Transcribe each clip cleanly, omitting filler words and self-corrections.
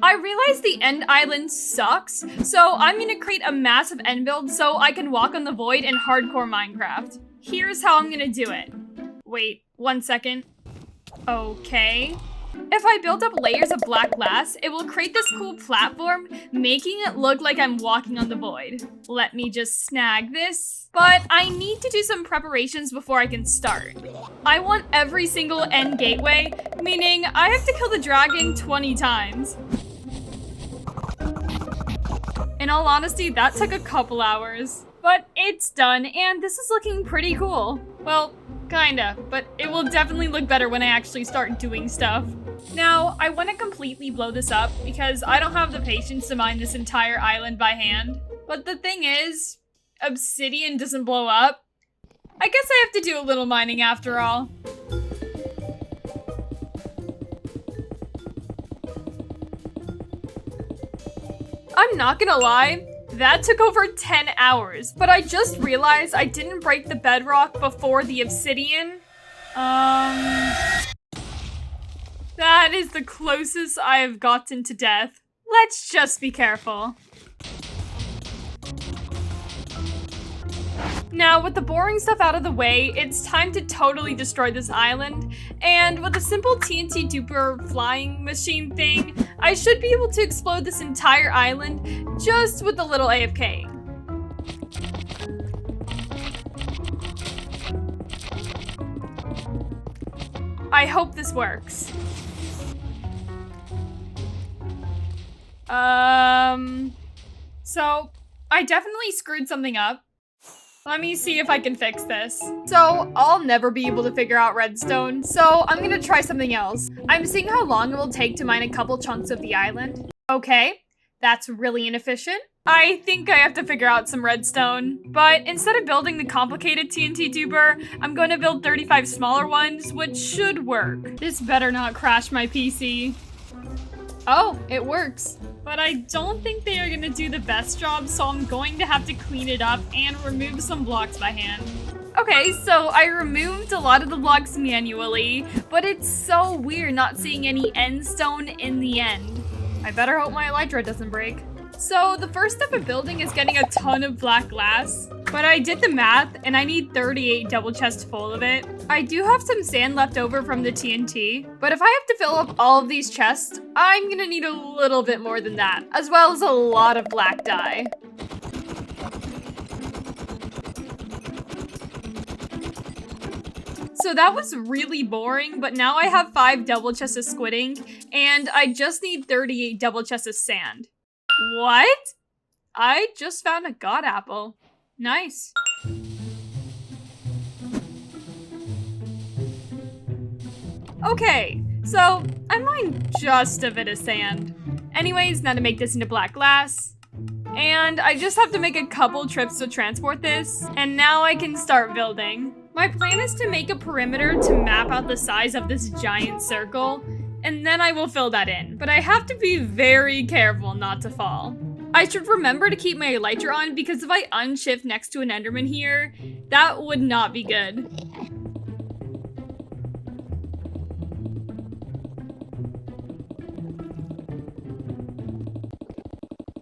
I realize the end island sucks, so I'm gonna create a massive end build so I can walk on the void in hardcore Minecraft. Here's how I'm gonna do it. Wait, 1 second. Okay. If I build up layers of black glass, it will create this cool platform, making it look like I'm walking on the void. Let me just snag this. But I need to do some preparations before I can start. I want every single end gateway, meaning I have to kill the dragon 20 times. In all honesty, that took a couple hours. But it's done, and this is looking pretty cool. Well, kinda, but it will definitely look better when I actually start doing stuff. Now, I want to completely blow this up because I don't have the patience to mine this entire island by hand. But the thing is, obsidian doesn't blow up. I guess I have to do a little mining after all. I'm not gonna lie, that took over 10 hours, but I just realized I didn't break the bedrock before the obsidian. That is the closest I have gotten to death. Let's just be careful. Now, with the boring stuff out of the way, it's time to totally destroy this island. And with a simple TNT duper flying machine thing, I should be able to explode this entire island just with a little AFK. I hope this works. So I definitely screwed something up. Let me see if I can fix this. So I'll never be able to figure out redstone, so I'm gonna try something else. I'm seeing how long it will take to mine a couple chunks of the island. Okay, that's really inefficient. I think I have to figure out some redstone, but instead of building the complicated TNT tuber, I'm going to build 35 smaller ones, which should work. This better not crash my PC. Oh, it works. But I don't think they are gonna do the best job, so I'm going to have to clean it up and remove some blocks by hand. Okay, so I removed a lot of the blocks manually, but it's so weird not seeing any end stone in the end. I better hope my elytra doesn't break. So the first step of building is getting a ton of black glass, but I did the math and I need 38 double chests full of it. I do have some sand left over from the TNT, but if I have to fill up all of these chests, I'm gonna need a little bit more than that, as well as a lot of black dye. So that was really boring, but now I have 5 double chests of squid ink, and I just need 38 double chests of sand. What? I just found a god apple. Nice. Okay, so I mined just a bit of sand. Anyways, now to make this into black glass. And I just have to make a couple trips to transport this, and now I can start building. My plan is to make a perimeter to map out the size of this giant circle, and then I will fill that in. But I have to be very careful not to fall. I should remember to keep my elytra on because if I unshift next to an enderman here, that would not be good.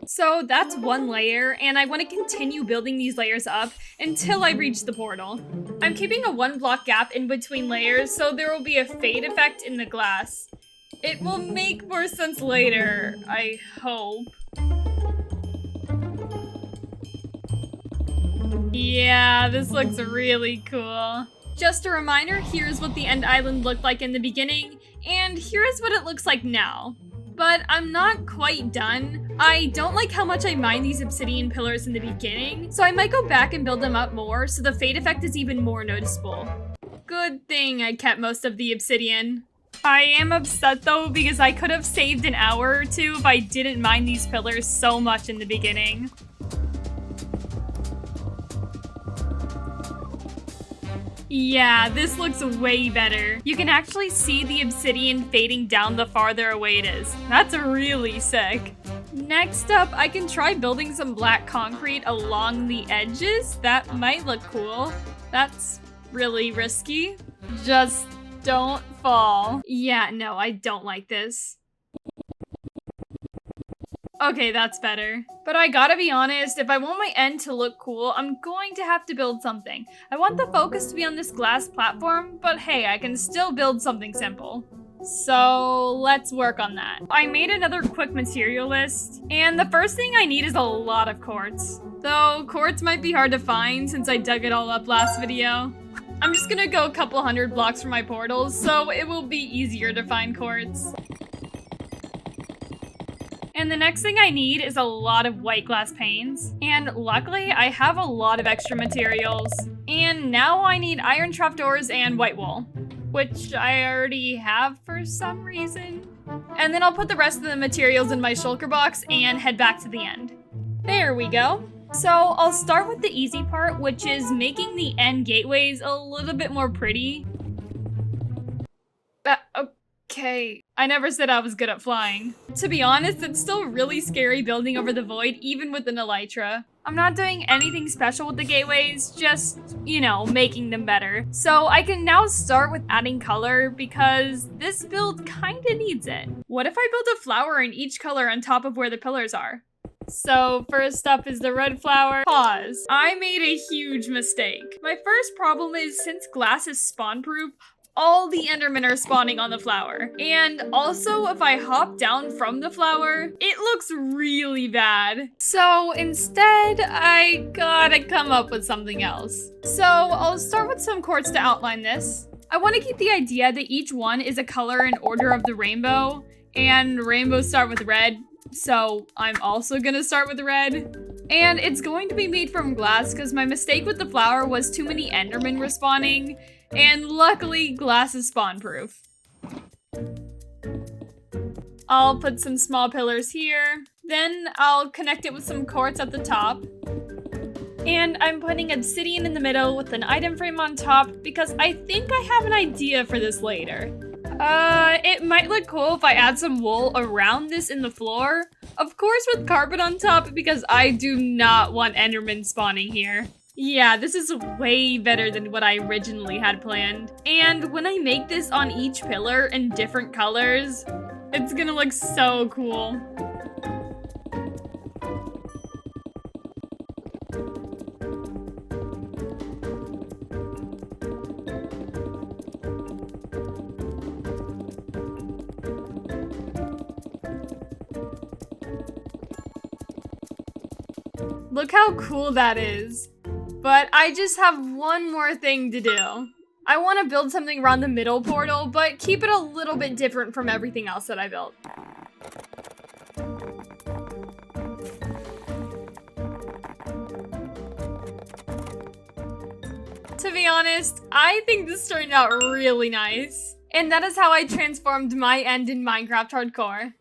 So that's one layer, and I want to continue building these layers up until I reach the portal. I'm keeping a 1 block gap in between layers, so there will be a fade effect in the glass. It will make more sense later, I hope. Yeah, this looks really cool. Just a reminder, here's what the end island looked like in the beginning, and here's what it looks like now. But I'm not quite done. I don't like how much I mined these obsidian pillars in the beginning, so I might go back and build them up more so the fade effect is even more noticeable. Good thing I kept most of the obsidian. I am upset though because I could have saved an hour or two if I didn't mine these pillars so much in the beginning. Yeah, this looks way better. You can actually see the obsidian fading down the farther away it is. That's really sick. Next up, I can try building some black concrete along the edges. That might look cool. That's really risky. Just don't fall. Yeah, no, I don't like this. Okay, that's better. But I gotta be honest, if I want my end to look cool, I'm going to have to build something. I want the focus to be on this glass platform, but hey, I can still build something simple. So let's work on that. I made another quick material list, and the first thing I need is a lot of quartz. Though quartz might be hard to find since I dug it all up last video. I'm just gonna go a couple hundred blocks from my portals, so it will be easier to find quartz. And the next thing I need is a lot of white glass panes. And luckily, I have a lot of extra materials. And now I need iron trapdoors and white wool, which I already have for some reason. And then I'll put the rest of the materials in my shulker box and head back to the end. There we go. So I'll start with the easy part, which is making the end gateways a little bit more pretty. Okay, I never said I was good at flying. To be honest, it's still really scary building over the void, even with an elytra. I'm not doing anything special with the gateways, just, you know, making them better. So I can now start with adding color because this build kinda needs it. What if I build a flower in each color on top of where the pillars are? So first up is the red flower. Pause. I made a huge mistake. My first problem is since glass is spawn proof, all the endermen are spawning on the flower. And also, if I hop down from the flower, it looks really bad. So instead, I gotta come up with something else. So I'll start with some quartz to outline this. I want to keep the idea that each one is a color in order of the rainbow, and rainbows start with red, so I'm also gonna start with red. And it's going to be made from glass because my mistake with the flower was too many endermen respawning. And luckily, glass is spawn proof. I'll put some small pillars here. Then I'll connect it with some quartz at the top. And I'm putting obsidian in the middle with an item frame on top because I think I have an idea for this later. It might look cool if I add some wool around this in the floor. Of course with carpet on top because I do not want endermen spawning here. Yeah, this is way better than what I originally had planned. And when I make this on each pillar in different colors, it's gonna look so cool. Look how cool that is. But I just have one more thing to do. I want to build something around the middle portal, but keep it a little bit different from everything else that I built. To be honest, I think this turned out really nice. And that is how I transformed my end in Minecraft Hardcore.